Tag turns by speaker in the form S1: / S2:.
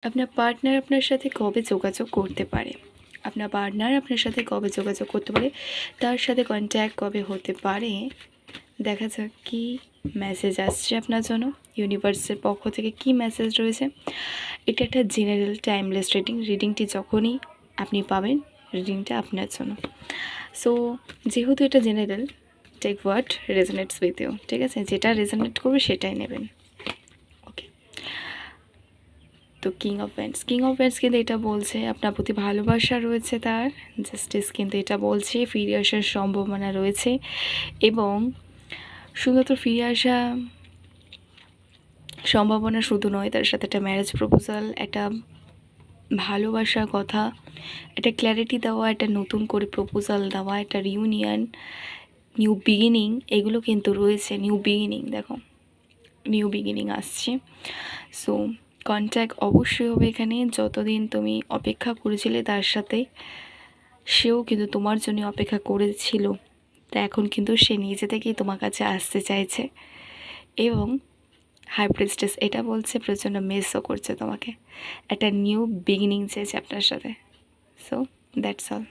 S1: আপনার পার্টনার আপনার সাথে কবে যোগাযোগ করতে পারে? আপনার পার্টনার আপনার সাথে কবে যোগাযোগ করতে পারে? তার সাথে কন্ট্যাক্ট কবে হতে পারে? দেখা যাক কী মেসেজ আসছে আপনার জন্য। ইউনিভার্সের পক্ষ থেকে কী মেসেজ রয়েছে। এটা একটা জেনারেল টাইমলেস রিডিংটি যখনই আপনি পাবেন, রিডিংটা আপনার জন্য। সো যেহেতু এটা general, take what resonates with you, ঠিক আছে? যেটা রেজোনেট করবে সেটাই নেবেন। ওকে, তো কিং অফ ওয়ান্ডস কিন্তু এটা বলছে আপনার প্রতি ভালোবাসা রয়েছে তার। জাস্টিস কিন্তু এটা বলছে ফিরে আসার সম্ভাবনা রয়েছে, এবং শুধুমাত্র ফিরে আসা সম্ভাবনা শুধু নয়, তার সাথে একটা ম্যারেজ প্রপোজাল, একটা ভালোবাসার কথা, একটা ক্ল্যারিটি দেওয়া, একটা নতুন করে প্রপোজাল দেওয়া, একটা রিউনিয়ন, নিউ বিগিনিং, এগুলো কিন্তু রয়েছে। নিউ বিগিনিং, দেখো নিউ বিগিনিং আসছে। সো কন্ট্যাক্ট অবশ্যই হবে এখানে। যতদিন তুমি অপেক্ষা করেছিলে তার সাথে, সেও কিন্তু তোমার জন্য অপেক্ষা করেছিল। তা এখন কিন্তু সে নিজে থেকেই তোমার কাছে আসতে চাইছে, এবং হাই প্রিস্টেস এটা বলছে প্রচণ্ড মিসও করছে তোমাকে। একটা নিউ বিগিনিং চেয়েছে আপনার সাথে। So that's all.